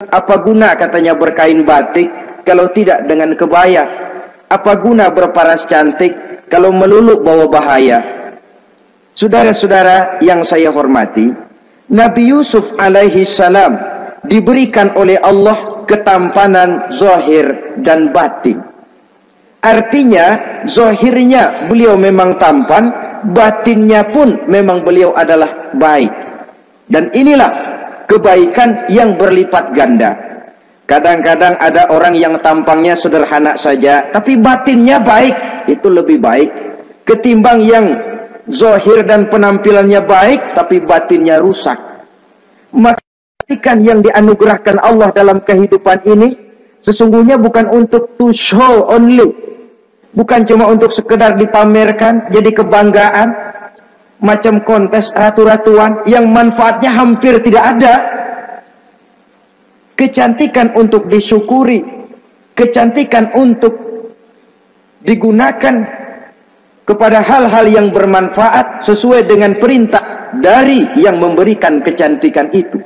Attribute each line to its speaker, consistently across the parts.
Speaker 1: apa guna katanya berkain batik kalau tidak dengan kebaya? Apa guna berparas cantik kalau melulu bawa bahaya? Saudara-saudara yang saya hormati, Nabi Yusuf alaihi salam diberikan oleh Allah ketampanan zahir dan batin. Artinya zahirnya beliau memang tampan, batinnya pun memang beliau adalah baik. Dan inilah kebaikan yang berlipat ganda. Kadang-kadang ada orang yang tampangnya sederhana saja, tapi batinnya baik. Itu lebih baik ketimbang yang zahir dan penampilannya baik, tapi batinnya rusak. Maka kebaikan yang dianugerahkan Allah dalam kehidupan ini sesungguhnya bukan untuk to show only, bukan cuma untuk sekedar dipamerkan, jadi kebanggaan, macam kontes ratu-ratuan yang manfaatnya hampir tidak ada. Kecantikan untuk disyukuri, kecantikan untuk digunakan kepada hal-hal yang bermanfaat sesuai dengan perintah dari yang memberikan kecantikan itu.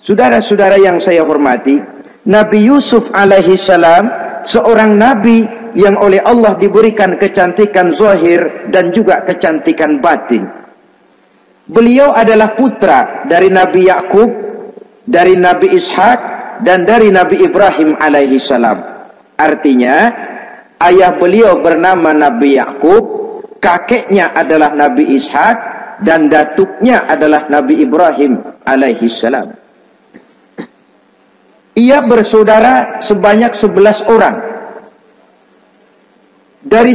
Speaker 1: Saudara-saudara yang saya hormati, Nabi Yusuf alaihi salam seorang nabi yang oleh Allah diberikan kecantikan zahir dan juga kecantikan batin. Beliau adalah putra dari Nabi Yakub, dari Nabi Ishak, dan dari Nabi Ibrahim alaihi salam. Artinya ayah beliau bernama Nabi Yakub, kakeknya adalah Nabi Ishak, dan datuknya adalah Nabi Ibrahim alaihi salam. Ia bersaudara sebanyak 11 orang. Dari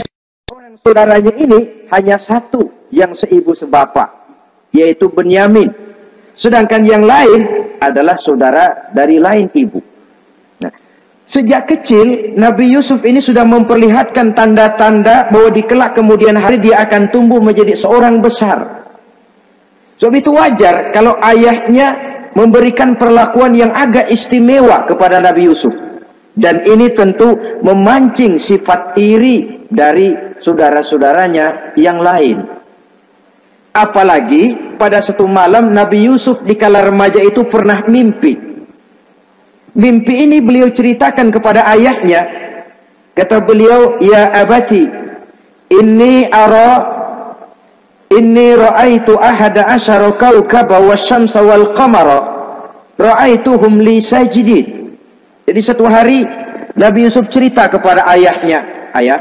Speaker 1: orang saudaranya ini hanya satu yang seibu sebapak, yaitu Benyamin. Sedangkan yang lain adalah saudara dari lain ibu. Nah, sejak kecil Nabi Yusuf ini sudah memperlihatkan tanda-tanda bahwa di kelak kemudian hari dia akan tumbuh menjadi seorang besar. Sebab itu wajar kalau ayahnya memberikan perlakuan yang agak istimewa kepada Nabi Yusuf. Dan ini tentu memancing sifat iri dari saudara-saudaranya yang lain. Apalagi pada satu malam Nabi Yusuf di kala remaja itu pernah mimpi. Mimpi ini beliau ceritakan kepada ayahnya. Kata beliau, "Ya abati, inni ra'aitu ahada asyara kawkaba wasyamsa wal qamara ra'aituhum li sajidin." Jadi satu hari Nabi Yusuf cerita kepada ayahnya, "Ayah,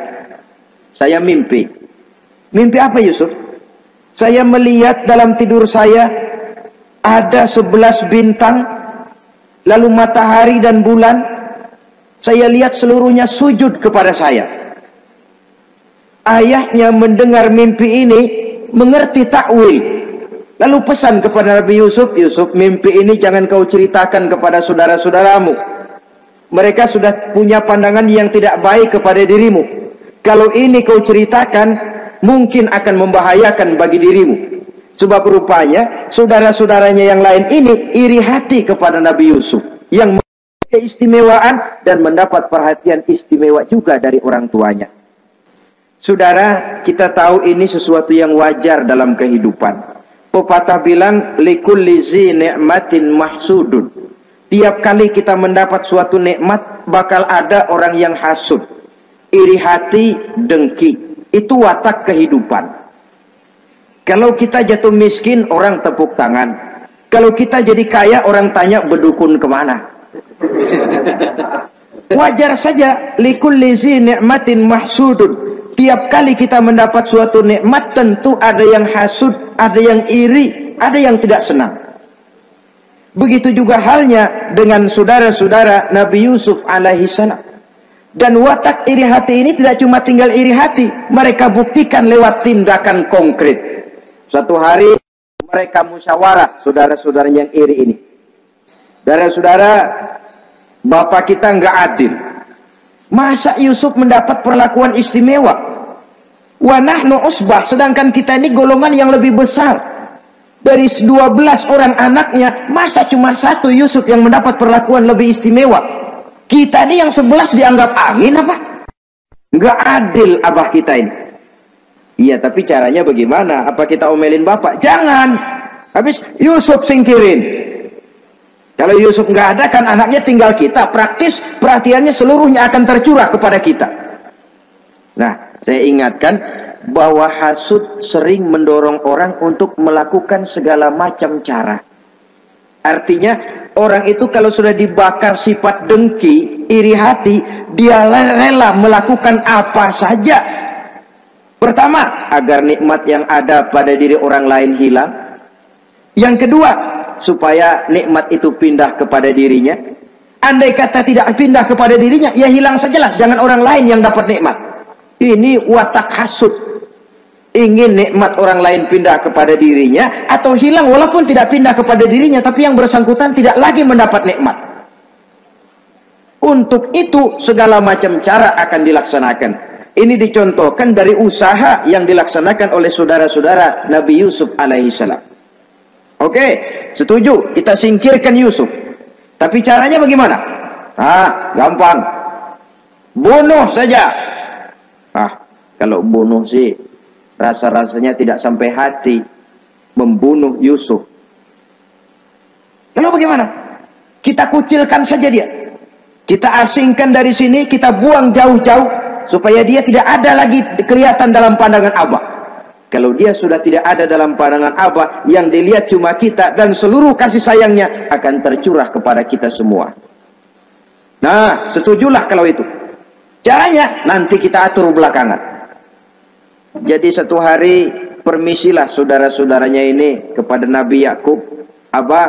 Speaker 1: saya mimpi." Mimpi apa Yusuf? "Saya melihat dalam tidur saya ada 11 bintang, lalu matahari dan bulan. Saya lihat seluruhnya sujud kepada saya." Ayahnya mendengar mimpi ini, mengerti takwil, lalu pesan kepada Nabi Yusuf, "Yusuf, mimpi ini jangan kau ceritakan kepada saudara-saudaramu. Mereka sudah punya pandangan yang tidak baik kepada dirimu. Kalau ini kau ceritakan, mungkin akan membahayakan bagi dirimu." Sebab rupanya saudara-saudaranya yang lain ini iri hati kepada Nabi Yusuf yang memiliki keistimewaan dan mendapat perhatian istimewa juga dari orang tuanya. Saudara, kita tahu ini sesuatu yang wajar dalam kehidupan. Pepatah bilang, likulli zi ni'matin mahsudun. Tiap kali kita mendapat suatu nikmat, bakal ada orang yang hasud, iri hati, dengki. Itu watak kehidupan. Kalau kita jatuh miskin, orang tepuk tangan. Kalau kita jadi kaya, orang tanya berdukun kemana. Wajar saja, likulli zi ni'matin mahsudun. Tiap kali kita mendapat suatu nikmat, tentu ada yang hasud, ada yang iri, ada yang tidak senang. Begitu juga halnya dengan saudara-saudara Nabi Yusuf alaihi salam. Dan watak iri hati ini tidak cuma tinggal iri hati, mereka buktikan lewat tindakan konkret. Suatu hari mereka musyawarah, saudara-saudara yang iri ini. Saudara-saudara, bapak kita nggak adil. Masa Yusuf mendapat perlakuan istimewa? Wa nahnu usbah, sedangkan kita ini golongan yang lebih besar. Dari 12 orang anaknya, masa cuma satu Yusuf yang mendapat perlakuan lebih istimewa? Kita ini yang 11 dianggap angin apa? Nggak adil abah kita ini. Iya, tapi caranya bagaimana? Apa kita omelin bapak? Jangan. Habis Yusuf singkirin. Kalau Yusuf nggak ada, kan anaknya tinggal kita. Praktis perhatiannya seluruhnya akan tercurah kepada kita. Nah, saya ingatkan bahwa hasud sering mendorong orang untuk melakukan segala macam cara. Artinya orang itu kalau sudah dibakar sifat dengki, iri hati, dia rela melakukan apa saja. Pertama, agar nikmat yang ada pada diri orang lain hilang. Yang kedua, supaya nikmat itu pindah kepada dirinya. Andai kata tidak pindah kepada dirinya, ya hilang sajalah, jangan orang lain yang dapat nikmat. Ini watak hasud. Ingin nikmat orang lain pindah kepada dirinya, atau hilang walaupun tidak pindah kepada dirinya, tapi yang bersangkutan tidak lagi mendapat nikmat. Untuk itu segala macam cara akan dilaksanakan. Ini dicontohkan dari usaha yang dilaksanakan oleh saudara-saudara Nabi Yusuf alaihissalam. Oke, setuju, kita singkirkan Yusuf. Tapi caranya bagaimana? Gampang. Bunuh saja. Kalau bunuh sih rasa-rasanya tidak sampai hati membunuh Yusuf. Lalu bagaimana? Kita kucilkan saja dia. Kita asingkan dari sini, kita buang jauh-jauh supaya dia tidak ada lagi kelihatan dalam pandangan Abah. Kalau dia sudah tidak ada dalam pandangan Abah, yang dilihat cuma kita, dan seluruh kasih sayangnya akan tercurah kepada kita semua. Nah, setujulah kalau itu. Caranya nanti kita atur belakangan. Jadi satu hari permisilah saudara-saudaranya ini kepada Nabi Yakub. Abah,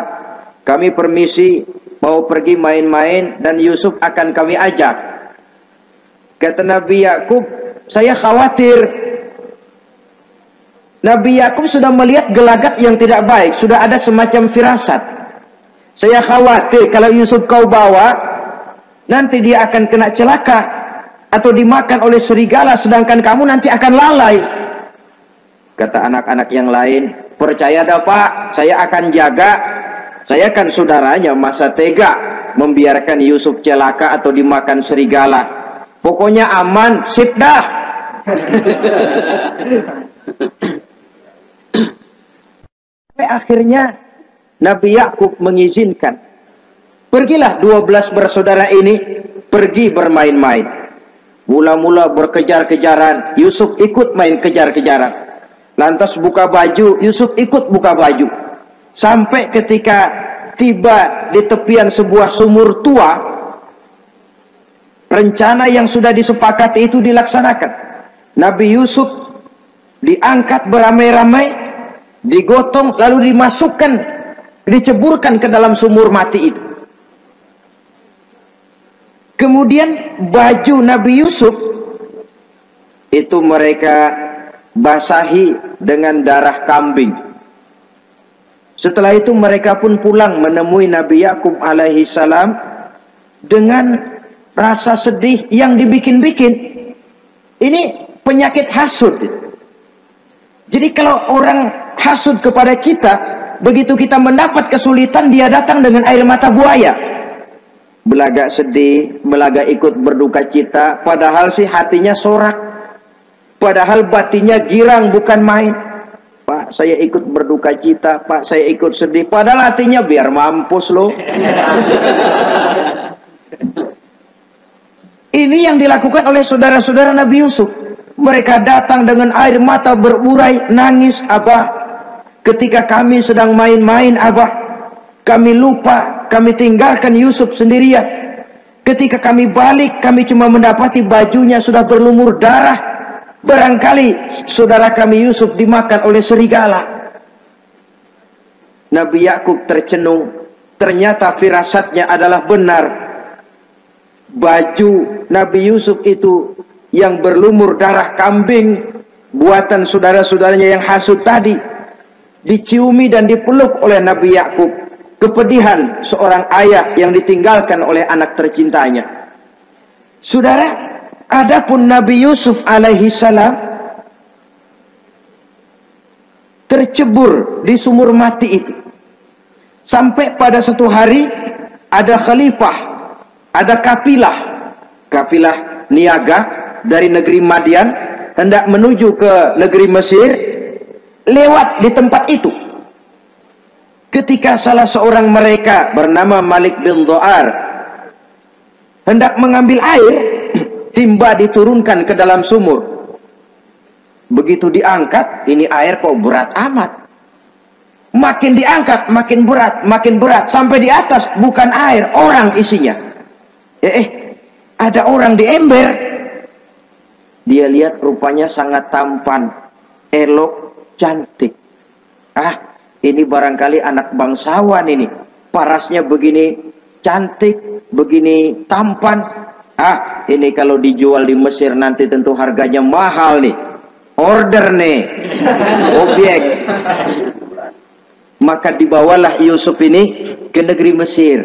Speaker 1: kami permisi mau pergi main-main dan Yusuf akan kami ajak. Kata Nabi Yakub, saya khawatir. Nabi Yakub sudah melihat gelagat yang tidak baik, sudah ada semacam firasat. Saya khawatir kalau Yusuf kau bawa, nanti dia akan kena celaka atau dimakan oleh serigala, sedangkan kamu nanti akan lalai. Kata anak-anak yang lain, percaya dah Pak, saya akan jaga. Saya kan saudaranya, masa tega membiarkan Yusuf celaka atau dimakan serigala. Pokoknya aman, sip dah. Akhirnya Nabi Yakub mengizinkan. Pergilah 12 bersaudara ini pergi bermain-main. Mula-mula berkejar-kejaran, Yusuf ikut main kejar-kejaran. Lantas buka baju, Yusuf ikut buka baju. Sampai ketika tiba di tepian sebuah sumur tua, rencana yang sudah disepakati itu dilaksanakan. Nabi Yusuf diangkat beramai-ramai, digotong, lalu dimasukkan, diceburkan ke dalam sumur mati itu. Kemudian baju Nabi Yusuf itu mereka basahi dengan darah kambing. Setelah itu mereka pun pulang menemui Nabi Yakub alaihi salam dengan rasa sedih yang dibikin-bikin. Ini penyakit hasud. Jadi kalau orang hasud kepada kita, begitu kita mendapat kesulitan, dia datang dengan air mata buaya. Belaga sedih, belaga ikut berduka cita, padahal sih hatinya sorak. Padahal batinnya girang, bukan main. Pak, saya ikut berduka cita, Pak, saya ikut sedih. Padahal hatinya biar mampus loh. Ini yang dilakukan oleh saudara-saudara Nabi Yusuf. Mereka datang dengan air mata berurai, nangis, Abah, ketika kami sedang main-main, Abah, kami lupa, kami tinggalkan Yusuf sendirian. Ketika kami balik, kami cuma mendapati bajunya sudah berlumur darah. Barangkali saudara kami Yusuf dimakan oleh serigala. Nabi Yakub tercenung. Ternyata firasatnya adalah benar. Baju Nabi Yusuf itu yang berlumur darah kambing, buatan saudara-saudaranya yang hasud tadi, diciumi dan dipeluk oleh Nabi Yakub. Kepedihan seorang ayah yang ditinggalkan oleh anak tercintanya. Saudara, adapun Nabi Yusuf alaihi salam tercebur di sumur mati itu. Sampai pada satu hari ada khalifah, ada kafilah niaga dari negeri Madian hendak menuju ke negeri Mesir, lewat di tempat itu. ketika salah seorang mereka bernama Malik bin Dha'ar hendak mengambil air, timba diturunkan ke dalam sumur. Begitu diangkat, ini air kok berat amat. Makin diangkat, makin berat, sampai di atas bukan air, orang isinya. Ada orang di ember. Dia lihat rupanya sangat tampan, elok, cantik. Ini barangkali anak bangsawan ini. Parasnya begini cantik, begini tampan. Ini kalau dijual di Mesir nanti tentu harganya mahal nih. Order nih, objek. Maka dibawalah Yusuf ini ke negeri Mesir.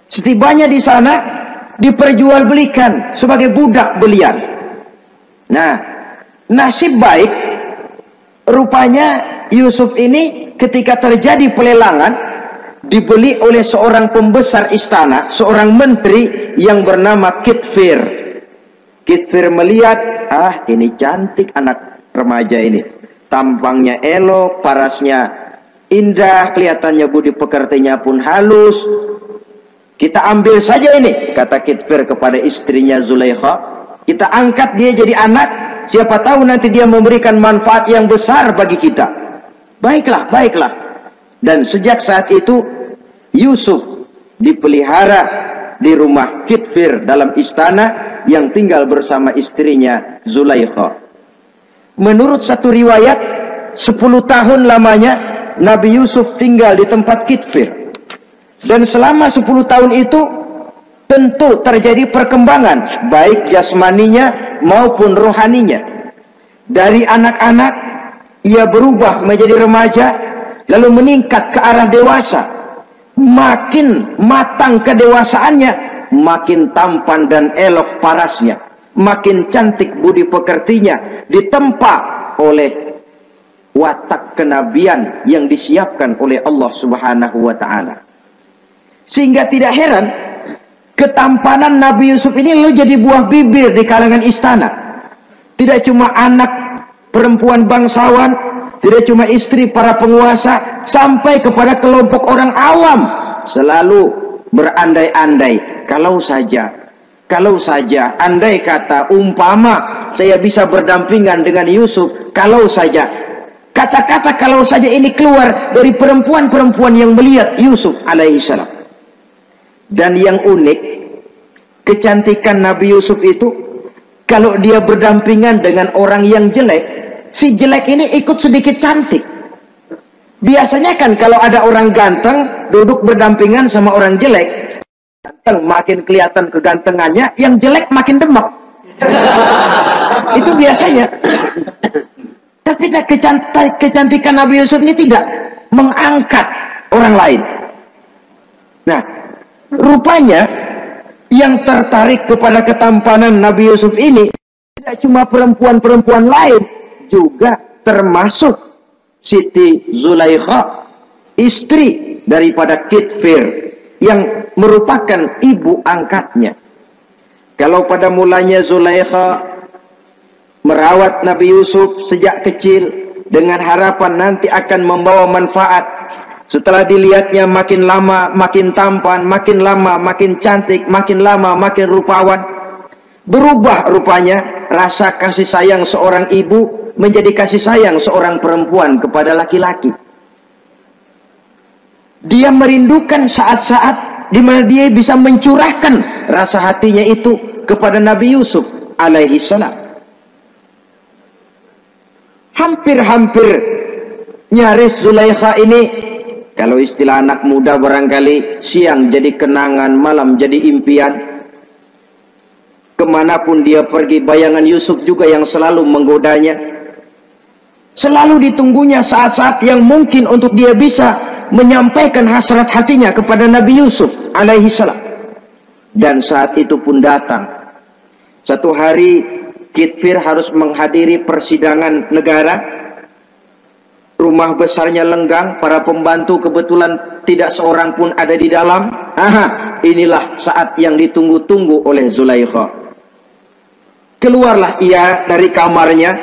Speaker 1: Setibanya di sana diperjualbelikan sebagai budak belian. Nah, nasib baik rupanya Yusuf ini ketika terjadi pelelangan dibeli oleh seorang pembesar istana, seorang menteri yang bernama Kitfir. Kitfir melihat, ini cantik anak remaja ini, tampangnya elok, parasnya indah, kelihatannya budi pekertinya pun halus. Kita ambil saja ini, kata Kitfir kepada istrinya Zulaikha. Kita angkat dia jadi anak, siapa tahu nanti dia memberikan manfaat yang besar bagi kita. Baiklah, baiklah. Dan sejak saat itu Yusuf dipelihara di rumah Kitfir dalam istana yang tinggal bersama istrinya Zulaikha. Menurut satu riwayat 10 tahun lamanya Nabi Yusuf tinggal di tempat Kitfir. Dan selama 10 tahun itu tentu terjadi perkembangan baik jasmaninya maupun rohaninya. Dari anak-anak ia berubah menjadi remaja, lalu meningkat ke arah dewasa. Makin matang kedewasaannya, makin tampan dan elok parasnya, makin cantik budi pekertinya, ditempa oleh watak kenabian yang disiapkan oleh Allah Subhanahu wa ta'ala. Sehingga tidak heran ketampanan Nabi Yusuf ini lalu jadi buah bibir di kalangan istana. Tidak cuma anak perempuan bangsawan, tidak cuma istri para penguasa, sampai kepada kelompok orang awam selalu berandai-andai, kalau saja andai kata umpama saya bisa berdampingan dengan Yusuf, kalau saja, kata-kata kalau saja ini keluar dari perempuan-perempuan yang melihat Yusuf alaihissalam. Dan yang unik, kecantikan Nabi Yusuf itu, kalau dia berdampingan dengan orang yang jelek, si jelek ini ikut sedikit cantik. Biasanya kan kalau ada orang ganteng duduk berdampingan sama orang jelek, ganteng makin kelihatan kegantengannya, yang jelek makin demek. Itu biasanya. Tapi kecantikan Nabi Yusuf ini tidak mengangkat orang lain. Nah, rupanya yang tertarik kepada ketampanan Nabi Yusuf ini tidak cuma perempuan-perempuan lain, juga termasuk Siti Zulaikha, istri daripada Kitfir, yang merupakan ibu angkatnya. Kalau pada mulanya Zulaikha merawat Nabi Yusuf sejak kecil dengan harapan nanti akan membawa manfaat, setelah dilihatnya makin lama makin tampan, makin lama makin cantik, makin lama makin rupawan, berubah rupanya rasa kasih sayang seorang ibu menjadi kasih sayang seorang perempuan kepada laki-laki. Dia merindukan saat-saat di mana dia bisa mencurahkan rasa hatinya itu kepada Nabi Yusuf alaihi salam. Hampir-hampir nyaris Zulaikha ini, kalau istilah anak muda barangkali, siang jadi kenangan, malam jadi impian. Kemanapun dia pergi, bayangan Yusuf juga yang selalu menggodanya. Selalu ditunggunya saat-saat yang mungkin untuk dia bisa menyampaikan hasrat hatinya kepada Nabi Yusuf alaihi salam. Dan saat itu pun datang. Satu hari Kitfir harus menghadiri persidangan negara. Rumah besarnya lenggang, para pembantu kebetulan tidak seorang pun ada di dalam. Inilah saat yang ditunggu-tunggu oleh Zulaikha. Keluarlah ia dari kamarnya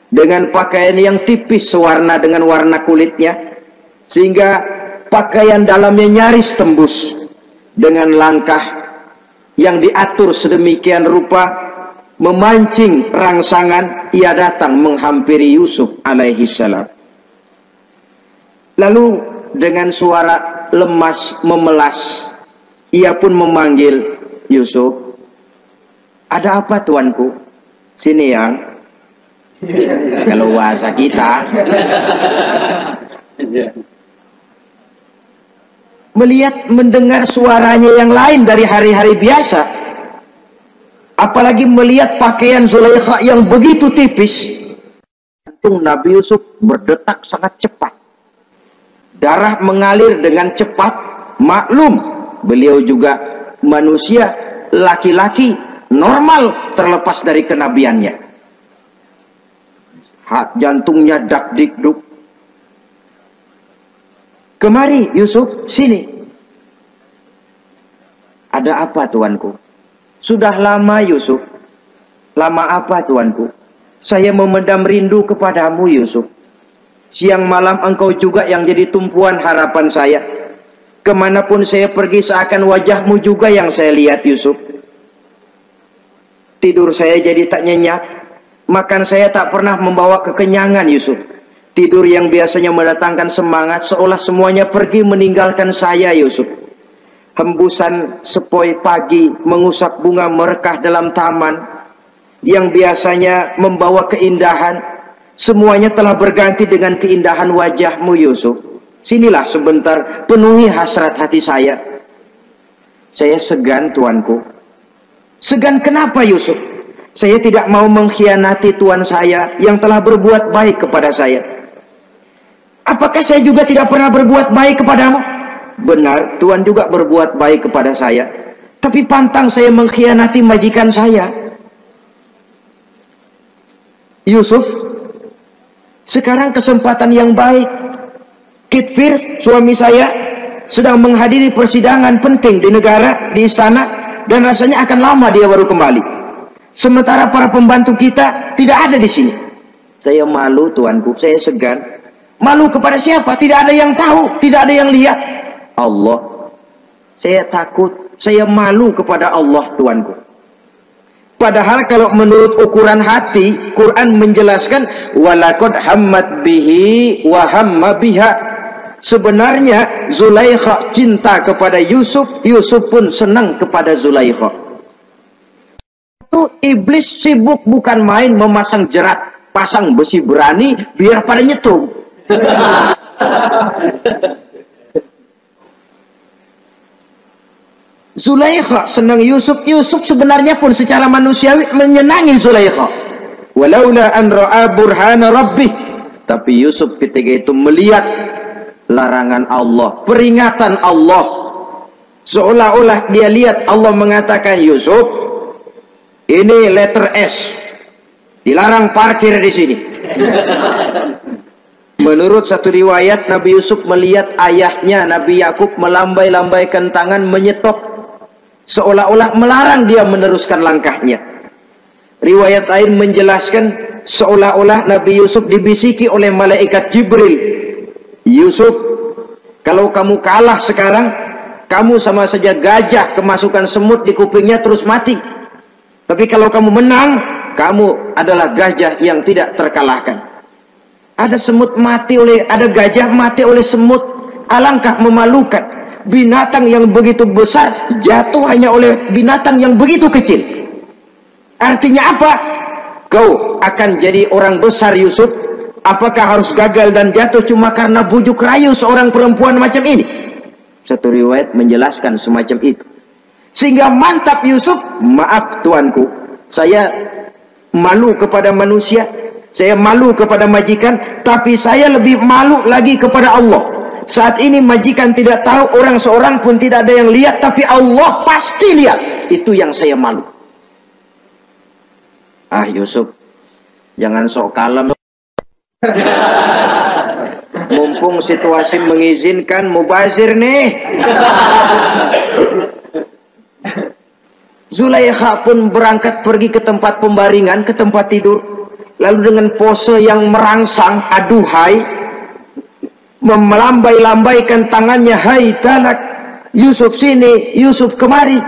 Speaker 1: dengan pakaian yang tipis sewarna dengan warna kulitnya. sehingga pakaian dalamnya nyaris tembus. Dengan langkah yang diatur sedemikian rupa, memancing rangsangan, ia datang menghampiri Yusuf alaihi salam. Lalu dengan suara lemas memelas, ia pun memanggil Yusuf. Ada apa tuanku? Sini yang. Kalau bahasa kita. Melihat mendengar suaranya yang lain dari hari-hari biasa, apalagi melihat pakaian Zulaikha yang begitu tipis, jantung Nabi Yusuf berdetak sangat cepat, darah mengalir dengan cepat. Maklum, beliau juga manusia, laki-laki normal terlepas dari kenabiannya. Jantungnya dak dikduk. Kemari Yusuf, sini. Ada apa tuanku? Sudah lama Yusuf. Lama apa tuanku? Saya memendam rindu kepadamu Yusuf. Siang malam engkau juga yang jadi tumpuan harapan saya. Kemanapun saya pergi seakan wajahmu juga yang saya lihat Yusuf. Tidur saya jadi tak nyenyak. Makan saya tak pernah membawa kekenyangan Yusuf. Tidur yang biasanya mendatangkan semangat seolah semuanya pergi meninggalkan saya Yusuf. Hembusan sepoi pagi mengusap bunga merekah dalam taman yang biasanya membawa keindahan, semuanya telah berganti dengan keindahan wajahmu Yusuf. Sinilah sebentar, penuhi hasrat hati saya. Saya segan tuanku. Segan kenapa Yusuf? Saya tidak mau mengkhianati tuan saya yang telah berbuat baik kepada saya. Apakah saya juga tidak pernah berbuat baik kepadamu? Benar, Tuhan juga berbuat baik kepada saya. Tapi pantang saya mengkhianati majikan saya. Yusuf, sekarang kesempatan yang baik. Kitfir, suami saya, sedang menghadiri persidangan penting di negara, di istana, dan rasanya akan lama dia baru kembali. Sementara para pembantu kita tidak ada di sini. Saya malu tuanku, saya segan. Malu kepada siapa? Tidak ada yang tahu, tidak ada yang lihat. Allah. Saya takut, saya malu kepada Allah tuanku. Padahal kalau menurut ukuran hati, Quran menjelaskan walaqad hammat bihi wa hamma biha. Sebenarnya Zulaikha cinta kepada Yusuf, Yusuf pun senang kepada Zulaikha. Itu iblis sibuk bukan main memasang jerat, pasang besi berani biar pada nyetrum. Zulaikha senang Yusuf. Yusuf sebenarnya pun secara manusiawi menyenangi Zulaikha. Walaula an ra'a burhana rabbih. Tapi Yusuf ketika itu melihat larangan Allah, peringatan Allah. Seolah-olah dia lihat Allah mengatakan, Yusuf, ini letter S. Dilarang parkir di sini. Menurut satu riwayat, Nabi Yusuf melihat ayahnya Nabi Yakub melambai-lambaikan tangan menyetop, seolah-olah melarang dia meneruskan langkahnya. Riwayat lain menjelaskan seolah-olah Nabi Yusuf dibisiki oleh malaikat Jibril, Yusuf, kalau kamu kalah sekarang, kamu sama saja gajah kemasukan semut di kupingnya terus mati. Tapi kalau kamu menang, kamu adalah gajah yang tidak terkalahkan. Ada semut mati oleh, ada gajah mati oleh semut. Alangkah memalukan. Binatang yang begitu besar jatuh hanya oleh binatang yang begitu kecil. Artinya apa? Kau akan jadi orang besar Yusuf. Apakah harus gagal dan jatuh cuma karena bujuk rayu seorang perempuan macam ini? Satu riwayat menjelaskan semacam itu. Sehingga mantap Yusuf, maaf tuanku, saya malu kepada manusia, saya malu kepada majikan, tapi saya lebih malu lagi kepada Allah. Saat ini majikan tidak tahu, orang seorang pun tidak ada yang lihat, tapi Allah pasti lihat. Itu yang saya malu. Ah Yusuf, jangan sok kalem. Mumpung situasi mengizinkan, mubazir nih. Zulaikha pun berangkat pergi ke tempat pembaringan, ke tempat tidur. Lalu dengan pose yang merangsang, aduhai, melambai-lambaikan tangannya, hai talak, Yusuf sini, Yusuf kemari.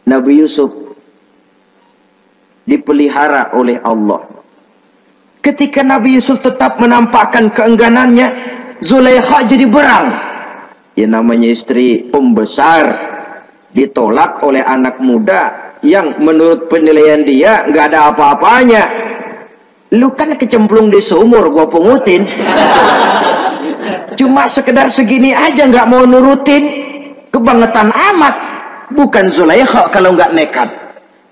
Speaker 1: Nabi Yusuf dipelihara oleh Allah. Ketika Nabi Yusuf tetap menampakkan keengganannya, Zulaikha jadi berang. Ya namanya istri pembesar ditolak oleh anak muda yang menurut penilaian dia nggak ada apa-apanya. Lu kan kecemplung di sumur, gua pungutin. Cuma sekedar segini aja nggak mau nurutin, kebangetan amat. Bukan Zulaikha kalau nggak nekat.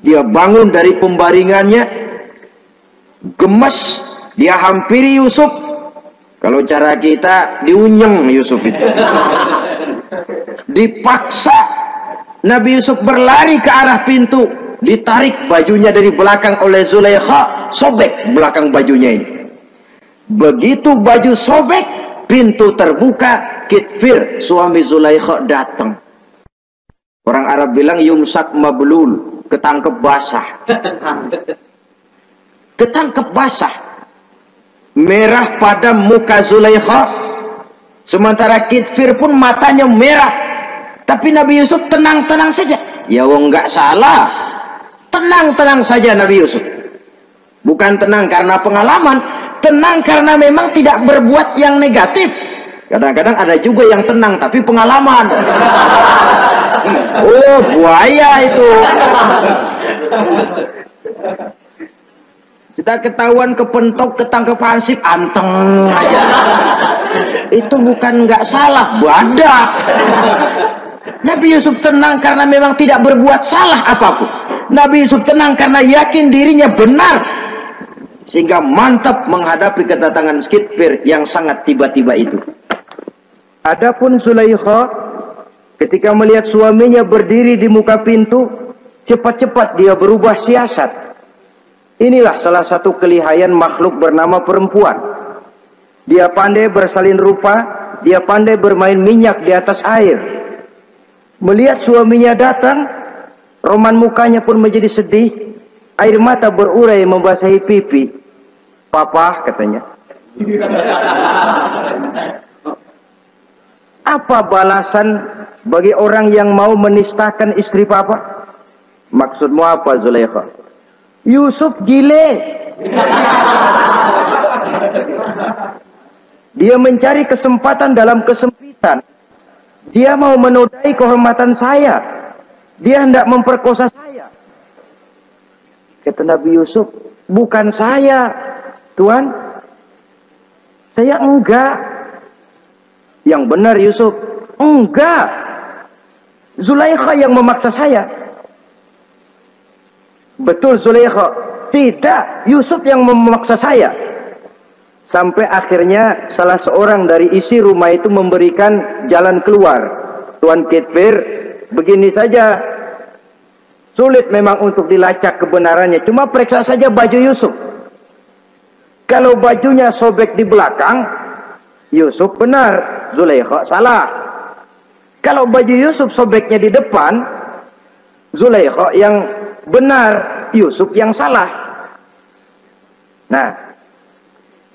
Speaker 1: Dia bangun dari pembaringannya, gemes, dia hampiri Yusuf. Kalau cara kita diunyeng Yusuf itu. Dipaksa Nabi Yusuf berlari ke arah pintu, ditarik bajunya dari belakang oleh Zulaikha, sobek belakang bajunya ini. Begitu baju sobek, pintu terbuka, Kitfir suami Zulaikha datang. Orang Arab bilang yumsak mablul, ketangkep basah. Ketangkep basah. Merah pada muka Zulaikha, sementara Kitfir pun matanya merah. Tapi Nabi Yusuf tenang-tenang saja. Ya wong nggak salah. Tenang-tenang saja Nabi Yusuf. Bukan tenang karena pengalaman, tenang karena memang tidak berbuat yang negatif. Kadang-kadang ada juga yang tenang tapi pengalaman. Oh, buaya itu. Kita ketahuan kepentok, ketangkep hansip, anteng aja. Itu bukan nggak salah, badak. Nabi Yusuf tenang karena memang tidak berbuat salah apapun. Nabi Yusuf tenang karena yakin dirinya benar, sehingga mantap menghadapi kedatangan Kitfir yang sangat tiba-tiba itu. Adapun Zulaikha ketika melihat suaminya berdiri di muka pintu, cepat-cepat dia berubah siasat. Inilah salah satu kelihayan makhluk bernama perempuan. Dia pandai bersalin rupa, dia pandai bermain minyak di atas air. Melihat suaminya datang, roman mukanya pun menjadi sedih, air mata berurai membasahi pipi. Papa, katanya. Apa balasan bagi orang yang mau menistakan istri papa? Maksudmu apa, Zulaikha? Yusuf gile. Dia mencari kesempatan dalam kesempitan. Dia mau menodai kehormatan saya. Dia hendak memperkosa saya. Kata Nabi Yusuf, bukan saya, Tuan. Saya enggak. Yang benar Yusuf, enggak. Zulaikha yang memaksa saya. Betul Zulaikha, tidak. Yusuf yang memaksa saya. Sampai akhirnya salah seorang dari isi rumah itu memberikan jalan keluar. Tuan Kitfir, begini saja. Sulit memang untuk dilacak kebenarannya. Cuma periksa saja baju Yusuf. Kalau bajunya sobek di belakang, Yusuf benar, Zulaikha salah. Kalau baju Yusuf sobeknya di depan, Zulaikha yang benar, Yusuf yang salah. Nah,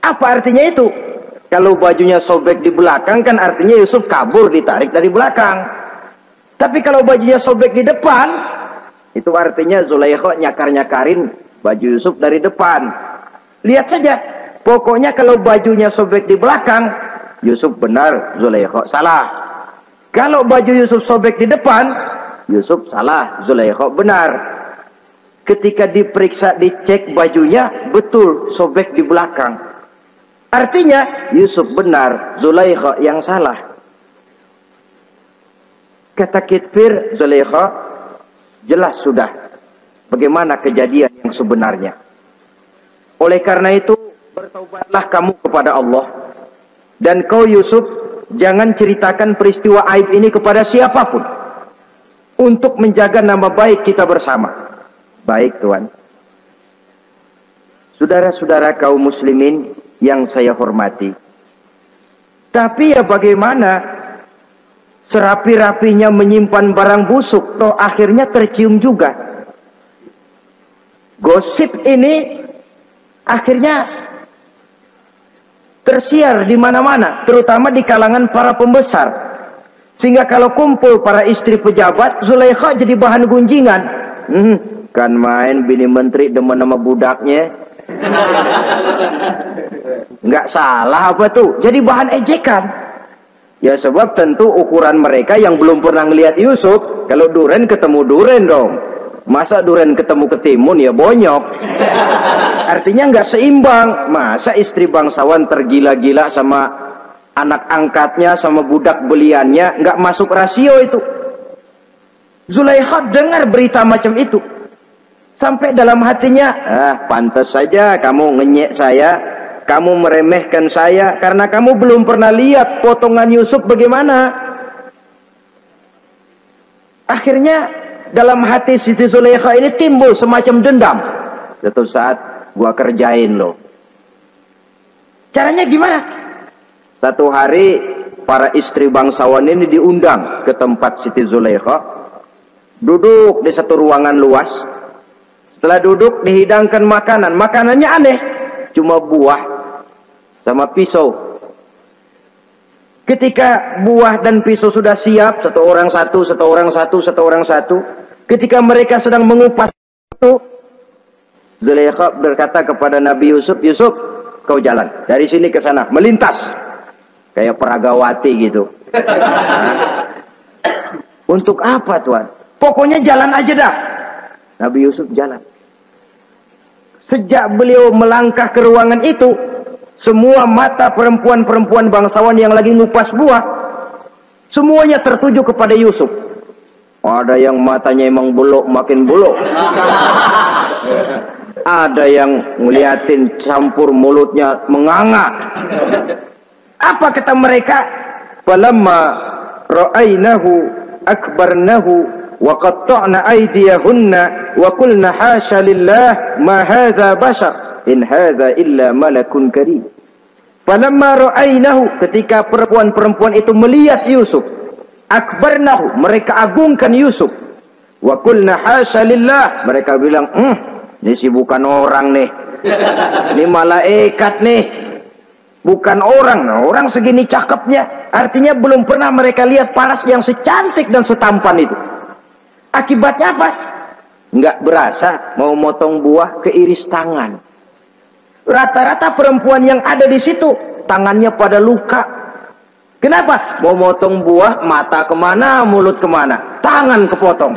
Speaker 1: apa artinya itu? Kalau bajunya sobek di belakang kan artinya Yusuf kabur, ditarik dari belakang. Tapi kalau bajunya sobek di depan, itu artinya Zulaikha nyakar-nyakarin baju Yusuf dari depan. Lihat saja, pokoknya kalau bajunya sobek di belakang, Yusuf benar, Zulaikha salah. Kalau baju Yusuf sobek di depan, Yusuf salah, Zulaikha benar. Ketika diperiksa, dicek bajunya, betul sobek di belakang. Artinya Yusuf benar, Zulaikha yang salah. Kata Kitfir, Zulaikha, jelas sudah bagaimana kejadian yang sebenarnya. Oleh karena itu, bertaubatlah kamu kepada Allah. Dan kau Yusuf, jangan ceritakan peristiwa aib ini kepada siapapun. Untuk menjaga nama baik kita bersama. Baik Tuan. Saudara-saudara kaum muslimin yang saya hormati. Tapi ya bagaimana? Serapi-rapinya menyimpan barang busuk, toh akhirnya tercium juga. Gosip ini akhirnya tersiar di mana-mana, terutama di kalangan para pembesar. Sehingga kalau kumpul para istri pejabat, Zulaikha jadi bahan gunjingan. Kan main bini menteri demen nama budaknya. Nggak salah apa tuh, jadi bahan ejekan. Ya sebab tentu ukuran mereka yang belum pernah ngelihat Yusuf, kalau duren ketemu duren dong. Masa duren ketemu ketimun ya bonyok. Artinya nggak seimbang. Masa istri bangsawan tergila-gila sama anak angkatnya, sama budak beliannya, nggak masuk rasio itu. Zulaikha dengar berita macam itu, sampai dalam hatinya, pantas saja kamu ngenyek saya, kamu meremehkan saya, karena kamu belum pernah lihat potongan Yusuf bagaimana. Akhirnya dalam hati Siti Zulaikha ini timbul semacam dendam. Suatu saat gua kerjain lo. Caranya gimana? Satu hari para istri bangsawan ini diundang ke tempat Siti Zulaikha, duduk di satu ruangan luas. Setelah duduk dihidangkan makanan. Makanannya aneh, cuma buah sama pisau. Ketika buah dan pisau sudah siap, satu orang satu, satu orang satu, satu orang satu, ketika mereka sedang mengupas itu, Zulaikha berkata kepada Nabi Yusuf, Yusuf, kau jalan dari sini ke sana, melintas kayak peragawati gitu. Untuk apa Tuhan? Pokoknya jalan aja dah. Nabi Yusuf jalan. Sejak beliau melangkah ke ruangan itu, semua mata perempuan-perempuan bangsawan yang lagi ngupas buah, semuanya tertuju kepada Yusuf. Ada yang matanya emang buluk makin buluk. Ada yang ngeliatin campur mulutnya menganga. Apa kata mereka? Falamma ra'ainahu akbarnahu wa qatta'na aydiyahunna wa qulna hasya lillah ma hadza bashar in hadza illa malakun karim. Falamma ra'ainahu, ketika perempuan-perempuan itu melihat Yusuf, akbarnahu, mereka agungkan Yusuf. Wa qulna hasya lillah, mereka bilang, ini sih bukan orang nih. Ini malaikat nih. Bukan orang. Nah, orang segini cakepnya. Artinya belum pernah mereka lihat paras yang secantik dan setampan itu. Akibatnya apa? Nggak berasa mau motong buah keiris tangan. Rata-rata perempuan yang ada di situ tangannya pada luka. Kenapa? Mau motong buah, mata kemana, mulut kemana, tangan kepotong.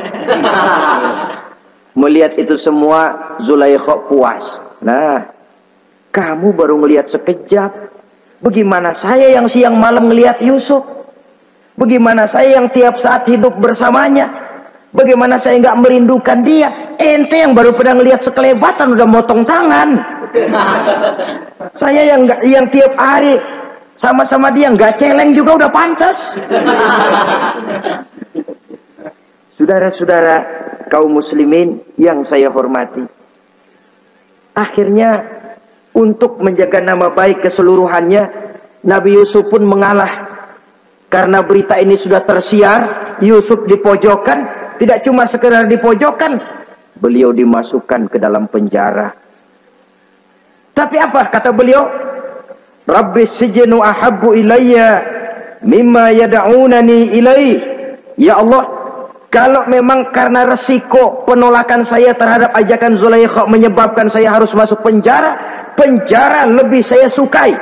Speaker 1: Melihat itu semua, Zulaikha puas. Nah, kamu baru ngelihat sekejap. Bagaimana saya yang siang malam ngelihat Yusuf? Bagaimana saya yang tiap saat hidup bersamanya? Bagaimana saya nggak merindukan dia? Ente yang baru pernah ngelihat sekelebatan udah motong tangan. Saya yang tiap hari sama-sama dia nggak celeng juga udah pantas. Saudara-saudara kaum muslimin yang saya hormati, akhirnya untuk menjaga nama baik keseluruhannya, Nabi Yusuf pun mengalah. Karena berita ini sudah tersiar, Yusuf dipojokkan, tidak cuma sekedar dipojokkan, beliau dimasukkan ke dalam penjara. Tapi apa kata beliau? Rabbis sijnu ahabbu ilayya mimma yad'unani ilaih. Ya Allah, kalau memang karena resiko penolakan saya terhadap ajakan Zulaikha menyebabkan saya harus masuk penjara, penjara lebih saya sukai,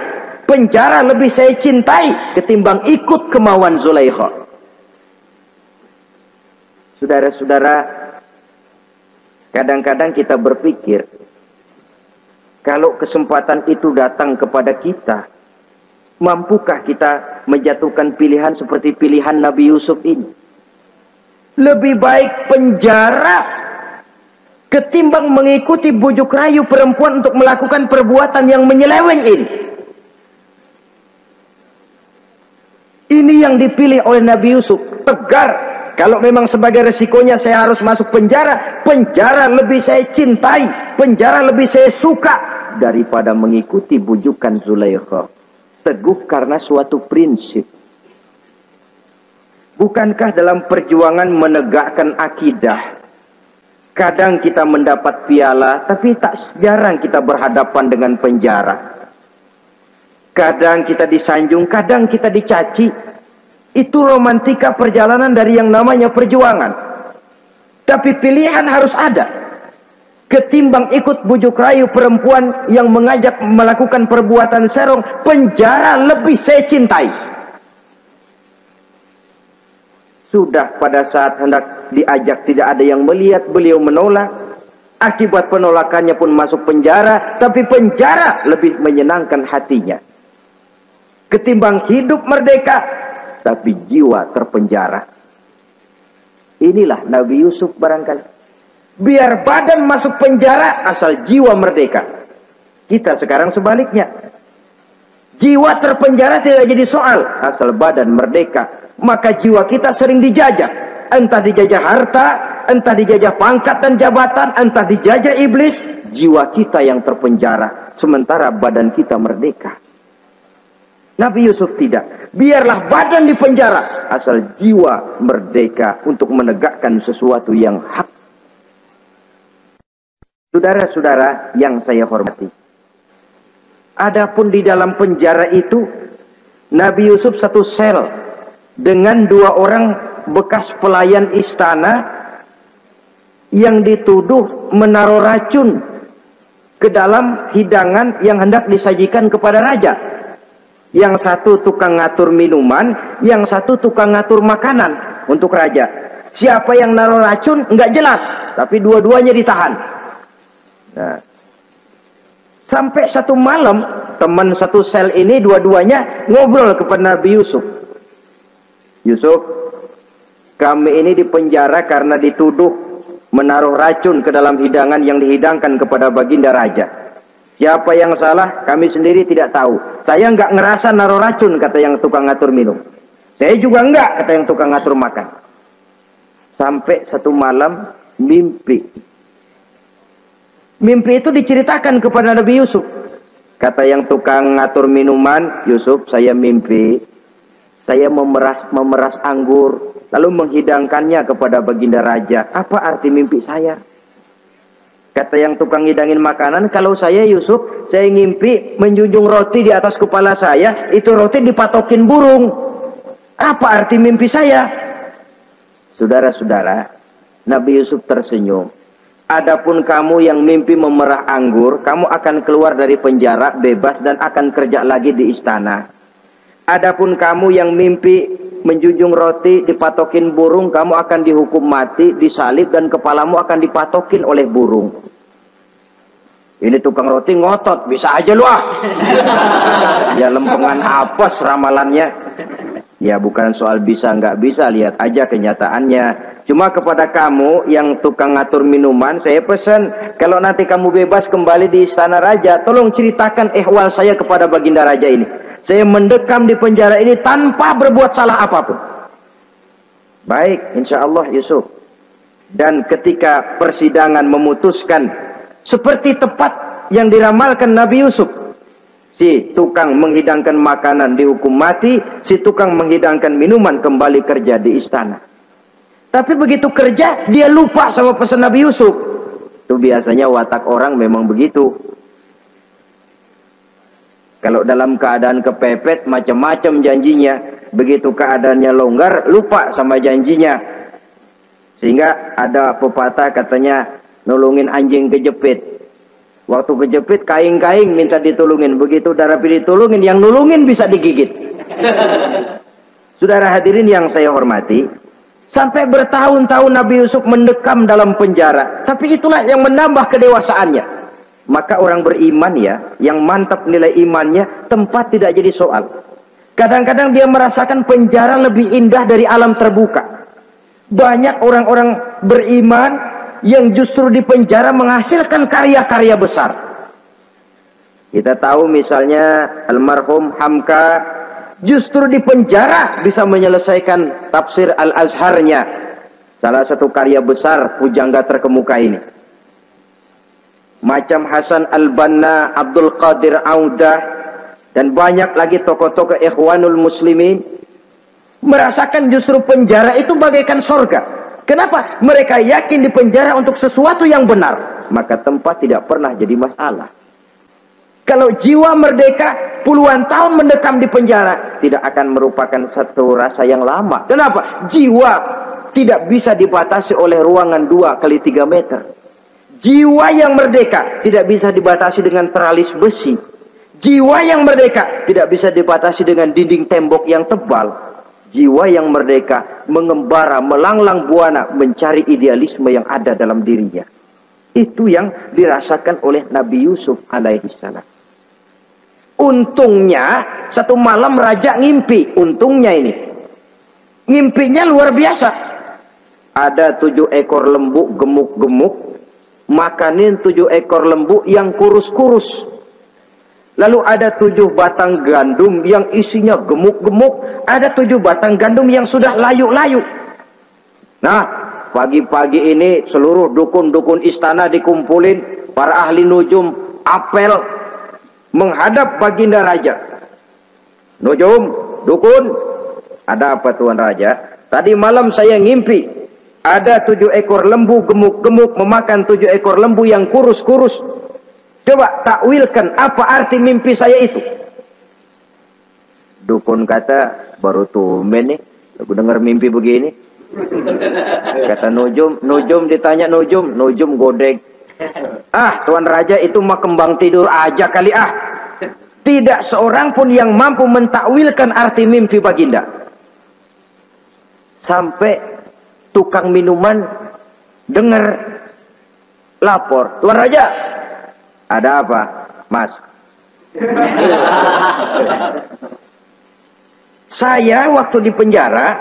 Speaker 1: penjara lebih saya cintai ketimbang ikut kemauan Zulaikha. Saudara-saudara, kadang-kadang kita berpikir, kalau kesempatan itu datang kepada kita, mampukah kita menjatuhkan pilihan seperti pilihan Nabi Yusuf ini? Lebih baik penjara ketimbang mengikuti bujuk rayu perempuan untuk melakukan perbuatan yang menyeleweng ini. Ini yang dipilih oleh Nabi Yusuf, tegar. Kalau memang sebagai resikonya saya harus masuk penjara, penjara lebih saya cintai, penjara lebih saya suka daripada mengikuti bujukan Zulaikha. Teguh karena suatu prinsip. Bukankah dalam perjuangan menegakkan akidah, kadang kita mendapat piala, tapi tak jarang kita berhadapan dengan penjara. Kadang kita disanjung, kadang kita dicaci. Itu romantika perjalanan dari yang namanya perjuangan. Tapi pilihan harus ada. Ketimbang ikut bujuk rayu perempuan yang mengajak melakukan perbuatan serong, penjara lebih saya cintai. Sudah pada saat hendak diajak tidak ada yang melihat, beliau menolak. Akibat penolakannya pun masuk penjara, tapi penjara lebih menyenangkan hatinya. Ketimbang hidup merdeka, tapi jiwa terpenjara. Inilah Nabi Yusuf barangkali. Biar badan masuk penjara, asal jiwa merdeka. Kita sekarang sebaliknya. Jiwa terpenjara tidak jadi soal, asal badan merdeka. Maka jiwa kita sering dijajah. Entah dijajah harta, entah dijajah pangkat dan jabatan, entah dijajah iblis. Jiwa kita yang terpenjara, sementara badan kita merdeka. Nabi Yusuf tidak. Biarlah badan di penjara, asal jiwa merdeka untuk menegakkan sesuatu yang hak. Saudara-saudara yang saya hormati, adapun di dalam penjara itu, Nabi Yusuf satu sel dengan 2 orang bekas pelayan istana yang dituduh menaruh racun ke dalam hidangan yang hendak disajikan kepada raja. Yang satu tukang ngatur minuman, yang satu tukang ngatur makanan untuk raja. Siapa yang naruh racun nggak jelas, tapi dua-duanya ditahan. Nah, sampai satu malam teman satu sel ini dua-duanya ngobrol kepada Nabi Yusuf. Yusuf, kami ini dipenjara karena dituduh menaruh racun ke dalam hidangan yang dihidangkan kepada baginda raja. Siapa yang salah kami sendiri tidak tahu. Saya nggak ngerasa naruh racun, kata yang tukang ngatur minum. Saya juga enggak, kata yang tukang ngatur makan. Sampai satu malam mimpi. Mimpi itu diceritakan kepada Nabi Yusuf. Kata yang tukang ngatur minuman, Yusuf, saya mimpi. Saya memeras anggur, lalu menghidangkannya kepada baginda raja. Apa arti mimpi saya? Kata yang tukang hidangin makanan, kalau saya Yusuf, saya ngimpi menjunjung roti di atas kepala saya, itu roti dipatokin burung. Apa arti mimpi saya? Saudara-saudara, Nabi Yusuf tersenyum. Adapun kamu yang mimpi memerah anggur, kamu akan keluar dari penjara bebas dan akan kerja lagi di istana. Adapun kamu yang mimpi menjunjung roti dipatokin burung, kamu akan dihukum mati, disalib dan kepalamu akan dipatokin oleh burung. Ini tukang roti ngotot, bisa aja lu ah. Ya lempengan apes ramalannya. Ya bukan soal bisa nggak bisa, lihat aja kenyataannya. Cuma kepada kamu yang tukang ngatur minuman, saya pesan, kalau nanti kamu bebas kembali di istana raja, tolong ceritakan ihwal saya kepada baginda raja ini. Saya mendekam di penjara ini tanpa berbuat salah apapun. Baik, insya Allah Yusuf. Dan ketika persidangan memutuskan, seperti tepat yang diramalkan Nabi Yusuf, si tukang menghidangkan makanan dihukum mati, si tukang menghidangkan minuman kembali kerja di istana. Tapi begitu kerja, dia lupa sama pesan Nabi Yusuf. Itu biasanya watak orang memang begitu. Kalau dalam keadaan kepepet, macam-macam janjinya. Begitu keadaannya longgar, lupa sama janjinya. Sehingga ada pepatah katanya, nolongin anjing kejepit. Waktu kejepit, kaing-kaing minta ditolongin. Begitu udah rapi ditolongin, yang nolongin bisa digigit. Saudara hadirin yang saya hormati, sampai bertahun-tahun Nabi Yusuf mendekam dalam penjara. Tapi itulah yang menambah kedewasaannya. Maka orang beriman ya, yang mantap nilai imannya, tempat tidak jadi soal. Kadang-kadang dia merasakan penjara lebih indah dari alam terbuka. Banyak orang-orang beriman yang justru di penjara menghasilkan karya-karya besar. Kita tahu misalnya almarhum Hamka justru di penjara bisa menyelesaikan tafsir Al-Azharnya, salah satu karya besar pujangga terkemuka ini. Macam Hasan Al-Banna, Abdul Qadir Audah, dan banyak lagi tokoh-tokoh Ikhwanul Muslimin merasakan justru penjara itu bagaikan sorga. Kenapa? Mereka yakin di penjara untuk sesuatu yang benar, maka tempat tidak pernah jadi masalah. Kalau jiwa merdeka, puluhan tahun mendekam di penjara tidak akan merupakan satu rasa yang lama. Kenapa? Jiwa tidak bisa dibatasi oleh ruangan 2x3 meter. Jiwa yang merdeka tidak bisa dibatasi dengan teralis besi. Jiwa yang merdeka tidak bisa dibatasi dengan dinding tembok yang tebal. Jiwa yang merdeka mengembara, melanglang buana, mencari idealisme yang ada dalam dirinya. Itu yang dirasakan oleh Nabi Yusuf alaihissalam. Untungnya, satu malam raja ngimpi. Untungnya ini. Ngimpinya luar biasa. Ada 7 ekor lembu gemuk-gemuk. Makanin 7 ekor lembu yang kurus-kurus. Lalu ada 7 batang gandum yang isinya gemuk-gemuk. Ada 7 batang gandum yang sudah layu-layu. Nah, pagi-pagi ini seluruh dukun-dukun istana dikumpulin. Para ahli nujum apel menghadap baginda raja. Nujum, dukun, ada apa Tuan Raja? Tadi malam saya ngimpi. Ada 7 ekor lembu gemuk-gemuk memakan 7 ekor lembu yang kurus-kurus. Coba takwilkan apa arti mimpi saya itu. Dukun kata, baru tumben nih aku dengar mimpi begini. Kata Nujum ditanya Nujum godek. Ah, Tuan Raja itu mah kembang tidur aja kali ah. Tidak seorang pun yang mampu mentakwilkan arti mimpi baginda. Sampai tukang minuman dengar lapor, Tuan Raja, ada apa, Mas? Saya waktu di penjara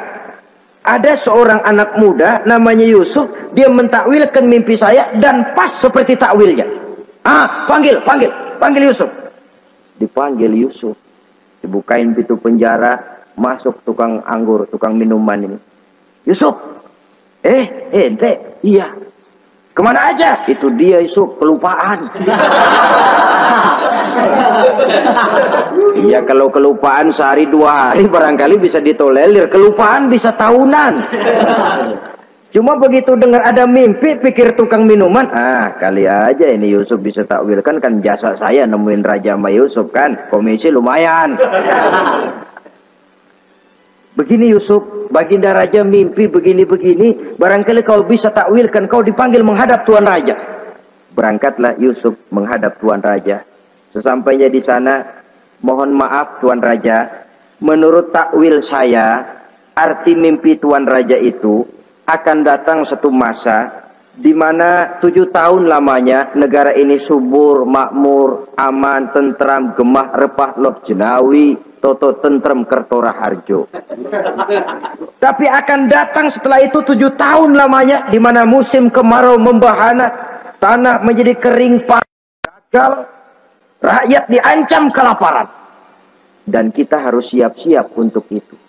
Speaker 1: ada seorang anak muda namanya Yusuf, dia mentakwilkan mimpi saya dan pas seperti takwilnya. Ah, panggil Yusuf. Dipanggil Yusuf, dibukain pintu penjara, masuk tukang anggur, tukang minuman ini. Yusuf, ente, iya. Kemana aja? Itu dia Yusuf, kelupaan. Iya, kalau kelupaan sehari 2 hari barangkali bisa ditolerir. Kelupaan bisa tahunan. Cuma begitu dengar ada mimpi, pikir tukang minuman. Ah, kali aja ini Yusuf bisa takwilkan, kan jasa saya nemuin Raja sama Yusuf kan. Komisi lumayan. Begini Yusuf, baginda raja mimpi begini-begini, barangkali kau bisa takwilkan, kau dipanggil menghadap Tuan Raja. Berangkatlah Yusuf menghadap Tuan Raja. Sesampainya di sana, mohon maaf Tuan Raja, menurut takwil saya, arti mimpi Tuan Raja itu akan datang satu masa di mana 7 tahun lamanya negara ini subur, makmur, aman, tentram, gemah, repah, loh jenawi, toto tentrem kertora harjo. Tapi akan datang setelah itu 7 tahun lamanya di mana musim kemarau membahana, tanah menjadi kering gagal, rakyat diancam kelaparan. Dan kita harus siap-siap untuk itu.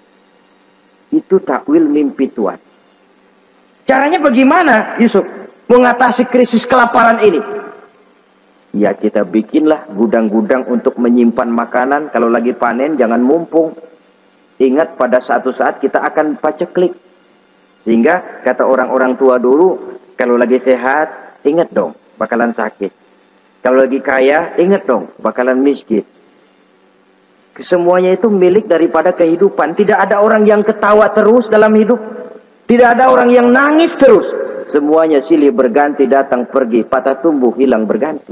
Speaker 1: Itu takwil mimpi Tuhan. Caranya bagaimana Yusuf mengatasi krisis kelaparan ini? Ya, kita bikinlah gudang-gudang untuk menyimpan makanan. Kalau lagi panen jangan mumpung. Ingat pada suatu saat kita akan paceklik. Sehingga kata orang-orang tua dulu, kalau lagi sehat ingat dong bakalan sakit. Kalau lagi kaya ingat dong bakalan miskin. Semuanya itu milik daripada kehidupan. Tidak ada orang yang ketawa terus dalam hidup. Tidak ada orang yang nangis terus. Semuanya silih berganti, datang pergi, patah tumbuh hilang berganti.